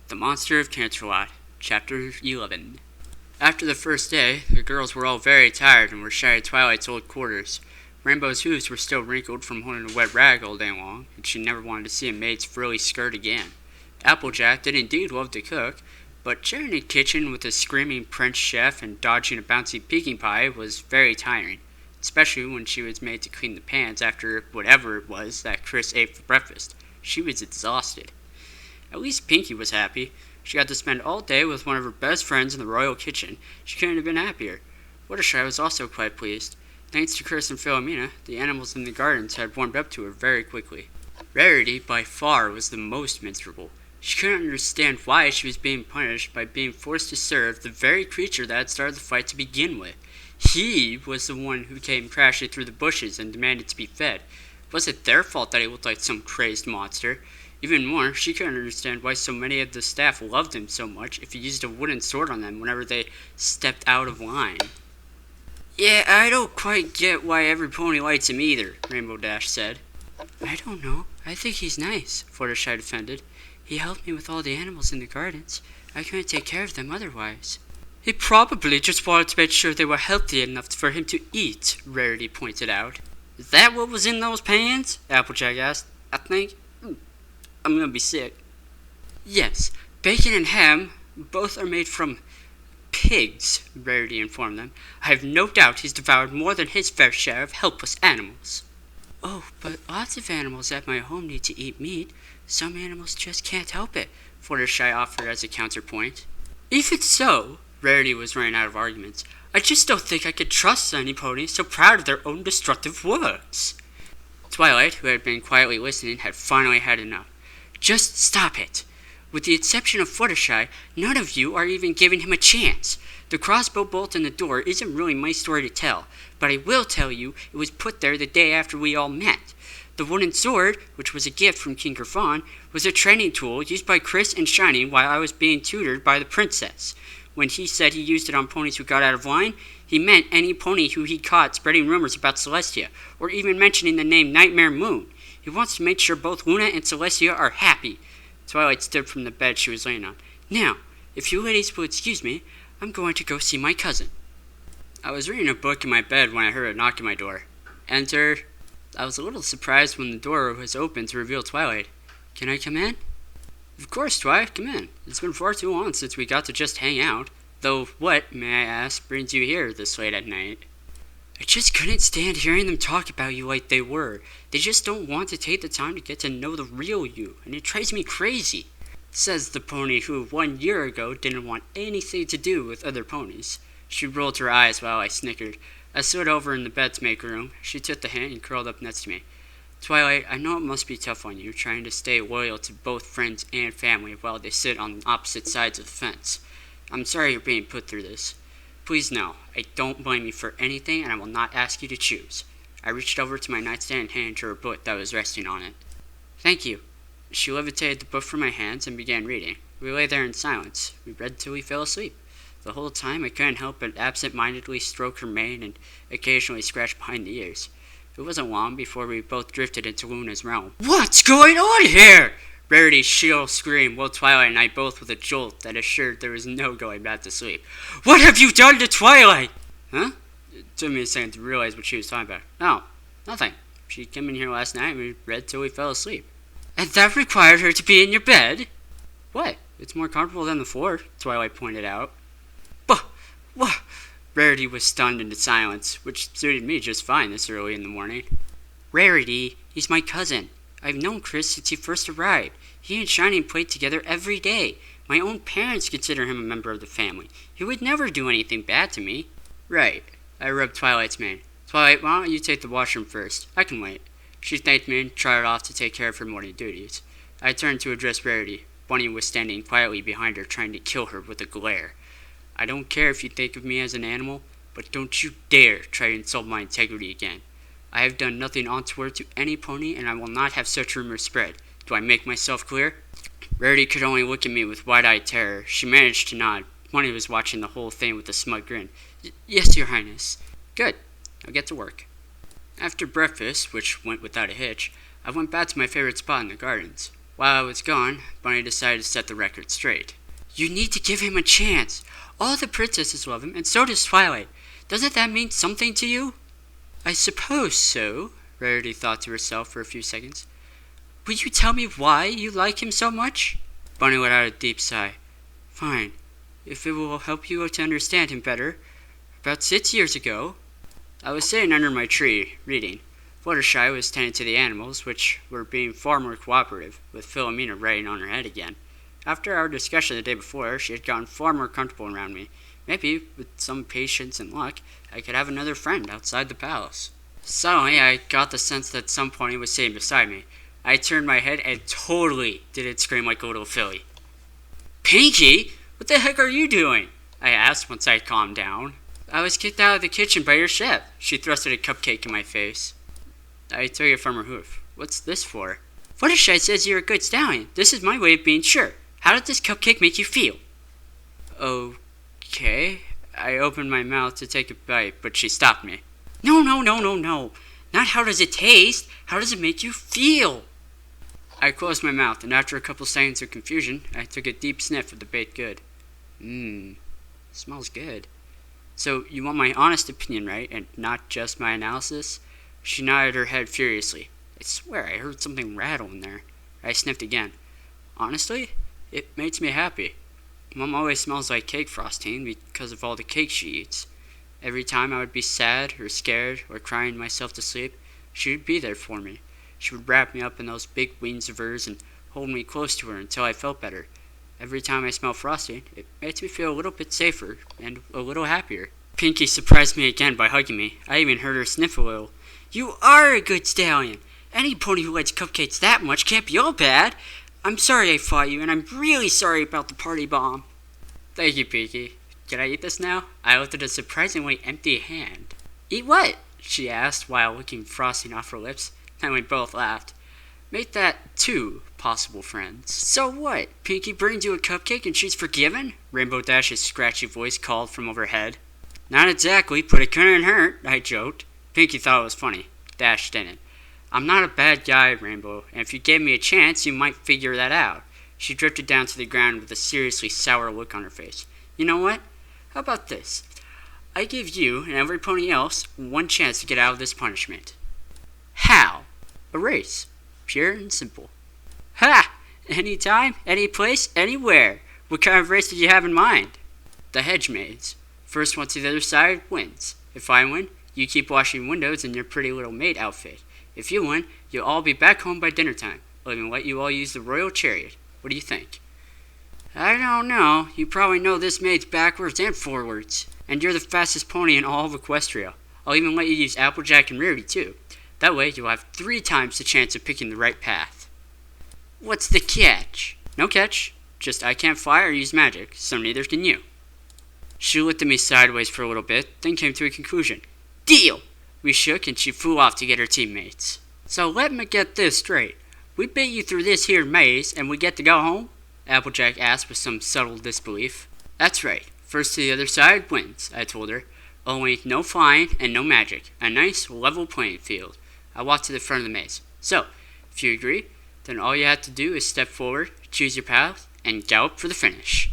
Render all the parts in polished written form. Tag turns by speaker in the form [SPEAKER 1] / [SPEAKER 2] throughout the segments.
[SPEAKER 1] The Monster of Canterlot, Chapter 11. After the first day, the girls were all very tired and were shy at Twilight's old quarters. Rainbow's hooves were still wrinkled from holding a wet rag all day long, and she never wanted to see a maid's frilly skirt again. Applejack did indeed love to cook, but sharing a kitchen with a screaming French chef and dodging a bouncy peking pie was very tiring, especially when she was made to clean the pans after whatever it was that Chris ate for breakfast. She was exhausted. At least Pinky was happy. She got to spend all day with one of her best friends in the royal kitchen. She couldn't have been happier. Fluttershy was also quite pleased. Thanks to Chris and Philomena, the animals in the gardens had warmed up to her very quickly. Rarity, by far, was the most miserable. She couldn't understand why she was being punished by being forced to serve the very creature that had started the fight to begin with. He was the one who came crashing through the bushes and demanded to be fed. Was it their fault that he looked like some crazed monster? Even more, she couldn't understand why so many of the staff loved him so much if he used a wooden sword on them whenever they stepped out of line. Yeah, I don't quite get why every pony likes him either, Rainbow Dash said. I don't know. I think he's nice, Fluttershy defended. He helped me with all the animals in the gardens. I couldn't take care of them otherwise. He probably just wanted to make sure they were healthy enough for him to eat, Rarity pointed out. Is that what was in those pans? Applejack asked. I think. I'm gonna be sick. Yes, bacon and ham both are made from pigs, Rarity informed them. I have no doubt he's devoured more than his fair share of helpless animals. Oh, but lots of animals at my home need to eat meat. Some animals just can't help it, Fluttershy offered as a counterpoint. Even so, Rarity was running out of arguments. I just don't think I could trust any pony so proud of their own destructive words. Twilight, who had been quietly listening, had finally had enough. Just stop it. With the exception of Fluttershy, none of you are even giving him a chance. The crossbow bolt in the door isn't really my story to tell, but I will tell you it was put there the day after we all met. The wooden sword, which was a gift from King Confront, was a training tool used by Chris and Shiny while I was being tutored by the princess. When he said he used it on ponies who got out of line, he meant any pony who he caught spreading rumors about Celestia, or even mentioning the name Nightmare Moon. He wants to make sure both Luna and Celestia are happy. Twilight stood from the bed she was laying on. Now, if you ladies will excuse me, I'm going to go see my cousin. I was reading a book in my bed when I heard a knock at my door. Enter. I was a little surprised when the door was open to reveal Twilight. Can I come in? Of course, Twilight, come in. It's been far too long since we got to just hang out. Though what, may I ask, brings you here this late at night? I just couldn't stand hearing them talk about you like they were. They just don't want to take the time to get to know the real you, and it drives me crazy, says the pony who 1 year ago didn't want anything to do with other ponies. She rolled her eyes while I snickered. I stood over in the bed to make room. She took the hand and curled up next to me. Twilight, I know it must be tough on you, trying to stay loyal to both friends and family while they sit on opposite sides of the fence. I'm sorry you're being put through this. Please know, I don't blame you for anything, and I will not ask you to choose. I reached over to my nightstand and handed her a book that was resting on it. Thank you. She levitated the book from my hands and began reading. We lay there in silence. We read till we fell asleep. The whole time I couldn't help but absent-mindedly stroke her mane and occasionally scratch behind the ears. It wasn't long before we both drifted into Luna's realm. What's going on here? Rarity's shrill scream woke Twilight and I both with a jolt that assured there was no going back to sleep. What have you done to Twilight? Huh? It took me a second to realize what she was talking about. No, nothing. She came in here last night and we read till we fell asleep. And that required her to be in your bed? What? It's more comfortable than the floor, Twilight pointed out. What? Rarity was stunned into silence, which suited me just fine this early in the morning. Rarity, he's my cousin. I've known Chris since he first arrived. He and Shiny played together every day. My own parents consider him a member of the family. He would never do anything bad to me. Right. I rubbed Twilight's mane. Twilight, why don't you take the washroom first? I can wait. She thanked me and trotted off to take care of her morning duties. I turned to address Rarity. Bunny was standing quietly behind her, trying to kill her with a glare. I don't care if you think of me as an animal, but don't you dare try to insult my integrity again. I have done nothing untoward to any pony, and I will not have such rumors spread. Do I make myself clear? Rarity could only look at me with wide-eyed terror. She managed to nod. Bunny was watching the whole thing with a smug grin. Yes, Your Highness. Good. I'll get to work. After breakfast, which went without a hitch, I went back to my favorite spot in the gardens. While I was gone, Bunny decided to set the record straight. You need to give him a chance. All the princesses love him, and so does Twilight. Doesn't that mean something to you? I suppose so, Rarity thought to herself for a few seconds. Will you tell me why you like him so much? Bunny let out a deep sigh. Fine, if it will help you to understand him better. About 6 years ago, I was sitting under my tree, reading. Fluttershy was tending to the animals, which were being far more cooperative, with Philomena riding on her head again. After our discussion the day before, she had gotten far more comfortable around me. Maybe, with some patience and luck, I could have another friend outside the palace. Suddenly, I got the sense that some pony was sitting beside me. I turned my head and totally didn't scream like a little filly. Pinky, what the heck are you doing? I asked once I calmed down. I was kicked out of the kitchen by your chef. She thrusted a cupcake in my face. I took it from her hoof. What's this for? Fluttershy says you're a good stallion. This is my way of being sure. How did this cupcake make you feel? Okay. I opened my mouth to take a bite, but she stopped me. No. Not how does it taste. How does it make you feel? I closed my mouth, and after a couple seconds of confusion, I took a deep sniff of the baked good. Smells good. So, you want my honest opinion, right? And not just my analysis? She nodded her head furiously. I swear I heard something rattle in there. I sniffed again. Honestly, it makes me happy. Mom always smells like cake frosting because of all the cake she eats. Every time I would be sad or scared or crying myself to sleep, she would be there for me. She would wrap me up in those big wings of hers and hold me close to her until I felt better. Every time I smell frosting, it makes me feel a little bit safer and a little happier. Pinky surprised me again by hugging me. I even heard her sniff a little. You are a good stallion. Any pony who likes cupcakes that much can't be all bad. I'm sorry I fought you, and I'm really sorry about the party bomb. Thank you, Pinky. Can I eat this now? I lifted a surprisingly empty hand. Eat what? She asked while licking frosting off her lips. Then we both laughed. Make that 2 possible friends. So what? Pinky brings you a cupcake and she's forgiven? Rainbow Dash's scratchy voice called from overhead. Not exactly, but it couldn't hurt, I joked. Pinky thought it was funny. Dash didn't. I'm not a bad guy, Rainbow, and if you gave me a chance, you might figure that out. She drifted down to the ground with a seriously sour look on her face. You know what? How about this? I give you and every pony else 1 chance to get out of this punishment. How? A race. Pure and simple. Ha! Anytime, any place, anywhere. What kind of race did you have in mind? The hedge maze. First one to the other side wins. If I win, you keep washing windows in your pretty little maid outfit. If you win, you'll all be back home by dinner time. I'll even let you all use the royal chariot. What do you think? I don't know. You probably know this maze backwards and forwards. And you're the fastest pony in all of Equestria. I'll even let you use Applejack and Rarity too. That way, you'll have 3 times the chance of picking the right path. What's the catch? No catch. Just I can't fly or use magic, so neither can you. She looked at me sideways for a little bit, then came to a conclusion. Deal! We shook and she flew off to get her teammates. So let me get this straight. We beat you through this here maze and we get to go home? Applejack asked with some subtle disbelief. That's right. First to the other side wins, I told her. Only no flying and no magic. A nice level playing field. I walked to the front of the maze. So, if you agree, then all you have to do is step forward, choose your path, and gallop for the finish.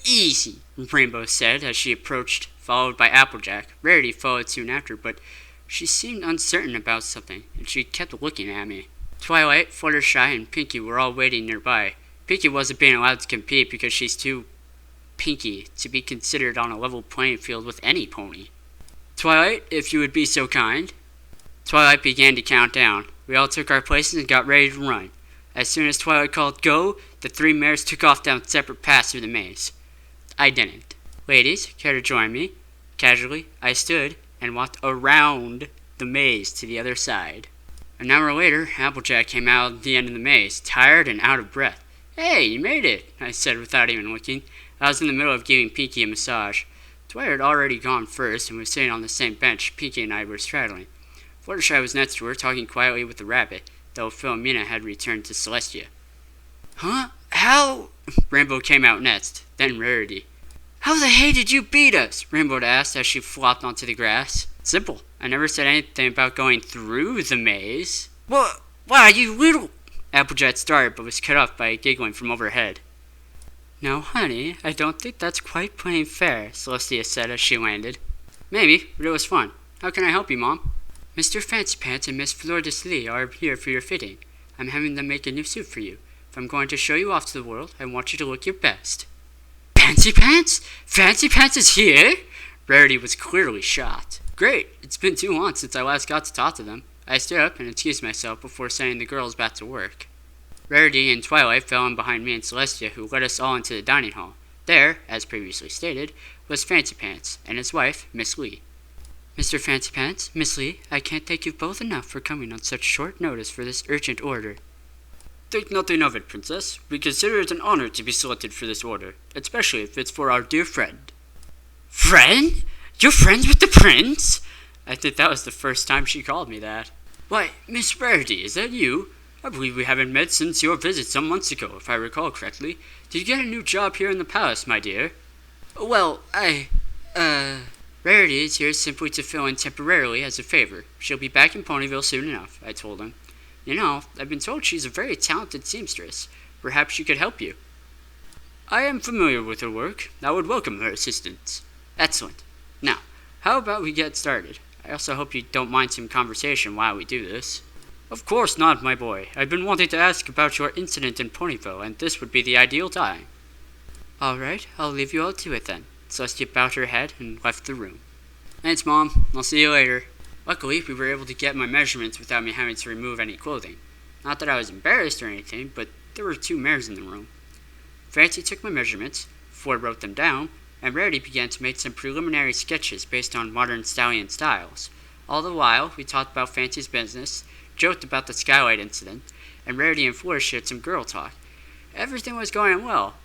[SPEAKER 1] Easy, Rainbow said as she approached, followed by Applejack. Rarity followed soon after, but she seemed uncertain about something, and she kept looking at me. Twilight, Fluttershy, and Pinky were all waiting nearby. Pinky wasn't being allowed to compete because she's too pinky to be considered on a level playing field with any pony. Twilight, if you would be so kind. Twilight began to count down. We all took our places and got ready to run. As soon as Twilight called go, the 3 mares took off down separate paths through the maze. I didn't. Ladies, care to join me? Casually, I stood and walked around the maze to the other side. An hour later, Applejack came out at the end of the maze, tired and out of breath. Hey, you made it, I said without even looking. I was in the middle of giving Pinky a massage. Twilight had already gone first and was sitting on the same bench Pinky and I were straddling. Fluttershy was next to her, talking quietly with the rabbit, though Philomena had returned to Celestia. Huh? How? Rainbow came out next, then Rarity. How the hay did you beat us? Rainbow asked as she flopped onto the grass. Simple. I never said anything about going through the maze. What? Why, you little... Applejack started but was cut off by giggling from overhead. "Now, honey, I don't think that's quite plain fair," Celestia said as she landed. "Maybe, but it was fun. How can I help you, Mom?" "Mr. Fancy Pants and Miss Flordes Lee are here for your fitting. I'm having them make a new suit for you. If I'm going to show you off to the world, I want you to look your best." "Fancy Pants? Fancy Pants is here?" Rarity was clearly shocked. "Great! It's been too long since I last got to talk to them." I stood up and excused myself before sending the girls back to work. Rarity and Twilight fell in behind me and Celestia, who led us all into the dining hall. There, as previously stated, was Fancy Pants and his wife, Miss Lee. "Mr. Fancy Pants, Miss Lee, I can't thank you both enough for coming on such short notice for this urgent order." "Think nothing of it, Princess. We consider it an honor to be selected for this order, especially if it's for our dear friend." "Friend? You're friends with the prince?" I think that was the first time she called me that. "Why, Miss Rarity, is that you? I believe we haven't met since your visit some months ago, if I recall correctly. Did you get a new job here in the palace, my dear?" "Well, Rarity is here simply to fill in temporarily as a favor. She'll be back in Ponyville soon enough," I told him. "You know, I've been told she's a very talented seamstress. Perhaps she could help you." "I am familiar with her work. I would welcome her assistance." "Excellent. Now, how about we get started? I also hope you don't mind some conversation while we do this." "Of course not, my boy. I've been wanting to ask about your incident in Ponyville, and this would be the ideal time." "All right, I'll leave you all to it then." Celestia bowed her head and left the room. "Thanks, Mom. I'll see you later." Luckily, we were able to get my measurements without me having to remove any clothing. Not that I was embarrassed or anything, but there were 2 mares in the room. Fancy took my measurements, Ford wrote them down, and Rarity began to make some preliminary sketches based on modern stallion styles. All the while, we talked about Fancy's business, joked about the skylight incident, and Rarity and Flora shared some girl talk. Everything was going well,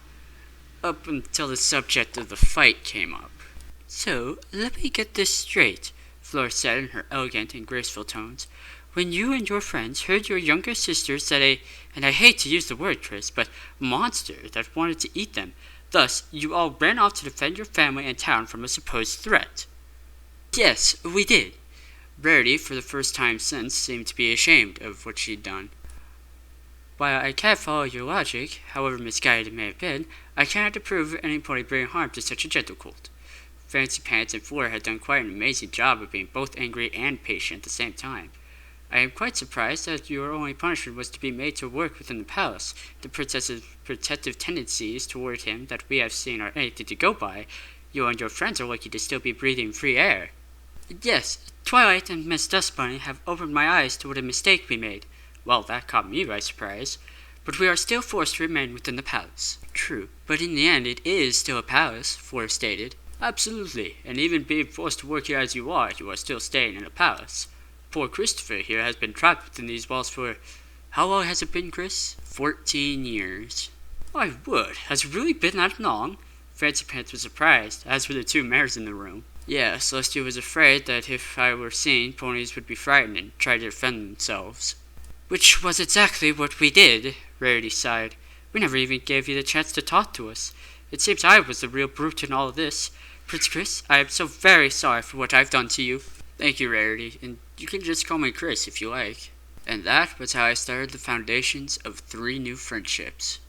[SPEAKER 1] up until the subject of the fight came up. "So, let me get this straight," Flora said in her elegant and graceful tones. "When you and your friends heard your younger sister said and I hate to use the word, Chris, but monster that wanted to eat them, thus you all ran off to defend your family and town from a supposed threat." "Yes, we did." Rarity, for the first time since, seemed to be ashamed of what she'd done. "While I can't follow your logic, however misguided it may have been, I cannot approve of any pony bringing harm to such a gentle colt." Fancy Pants and Flora had done quite an amazing job of being both angry and patient at the same time. "I am quite surprised that your only punishment was to be made to work within the palace. The princess's protective tendencies toward him that we have seen are anything to go by. You and your friends are lucky to still be breathing free air." "Yes, Twilight and Miss Dust Bunny have opened my eyes to what a mistake we made." "Well, that caught me by surprise." "But we are still forced to remain within the palace." "True, but in the end it is still a palace," Flora stated. "Absolutely, and even being forced to work here as you are still staying in a palace. Poor Christopher here has been trapped within these walls for... How long has it been, Chris?" 14 years. "My word, has it really been that long?" Fancy Pants was surprised, as were the 2 mares in the room. "Yeah, Celestia was afraid that if I were seen, ponies would be frightened and try to defend themselves." "Which was exactly what we did," Rarity sighed. "We never even gave you the chance to talk to us. It seems I was the real brute in all of this. Prince Chris, I am so very sorry for what I've done to you." "Thank you, Rarity, and you can just call me Chris if you like." And that was how I started the foundations of 3 new friendships.